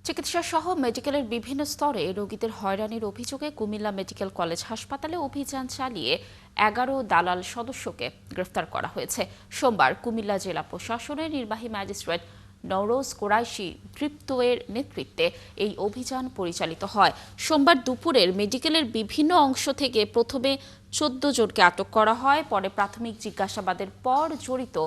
চিকিৎসা সহ মেডিকেলের বিভিন্ন স্তরে রোগীদের হয়রানির অভিযোগে কুমিল্লা মেডিকেল কলেজ হাসপাতালে অভিযান চালিয়ে ১১ দালাল সদস্যকে গ্রেফতার করা হয়েছে। সোমবার কুমিল্লা জেলা প্রশাসনের নির্বাহী ম্যাজিস্ট্রেট নওরোজ কোরাইশি দৃপ্তয়ের নেতৃত্বে এই অভিযান পরিচালিত হয়। সোমবার দুপুরের মেডিকেলের বিভিন্ন অংশ থেকে প্রথমে ১৪ জনকে আটক করা হয়, পরে প্রাথমিক জিজ্ঞাসাবাদের পর জড়িত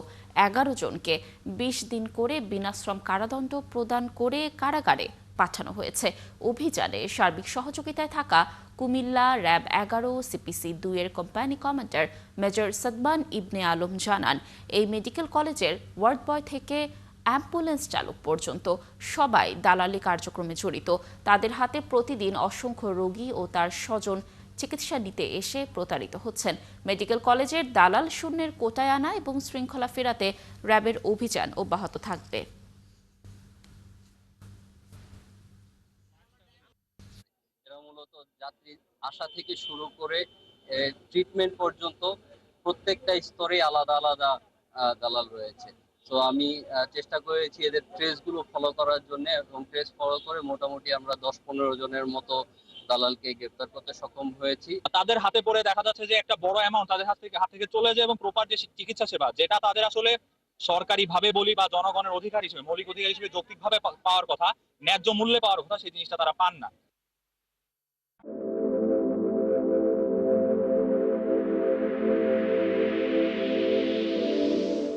১১ জনকে ২০ দিন করে বিনাশ্রম কারাদণ্ড প্রদান করে কারাগারে পাঠানো হয়েছে। অভিযানে সার্বিক সহযোগিতায় থাকা কুমিল্লা র্যাব ১১ সিপিসি ২ এর কোম্পানি কমান্ডার মেজর সাদমান ইবনে আলম জানান, এই মেডিকেল কলেজের ওয়ার্ড বয় থেকে অ্যাম্বুলেন্স চালক পর্যন্ত সবাই দালালি কার্যক্রমে জড়িত। তাদের হাতে প্রতিদিন অসংখ্য রোগী ও তার স্বজন চিকিৎসা নিতে এসে প্রতারিত হচ্ছেন। মেডিকেল কলেজের দালাল শূন্যের কোটায় আনা এবং শৃঙ্খলা ফেরাতে র্যাবের অভিযান অব্যাহত থাকবে। এরা মূলত যাত্রী আসা থেকে শুরু করে ট্রিটমেন্ট পর্যন্ত প্রত্যেকটা স্তরে আলাদা আলাদা দালাল রয়েছে। তো আমি চেষ্টা করেছি এদের ট্রেস গুলো ফলো করার জন্য, এবং ট্রেস ফলো করে মোটামুটি আমরা ১০-১৫ জনের মতো দালালকে গ্রেপ্তার করতে সক্ষম হয়েছি। তাদের হাতে পড়ে দেখা যাচ্ছে যে একটা বড় অ্যামাউন্ট তাদের হাত থেকে চলে যায়, এবং প্রপার যে চিকিৎসা সেবা যেটা তাদের আসলে সরকারি ভাবে বলি বা জনগণের অধিকার হিসেবে, মৌলিক অধিকার হিসেবে যৌক্তিকভাবে পাওয়ার কথা, ন্যায্য মূল্যে পাওয়ার কথা, সেই জিনিসটা তারা পান না।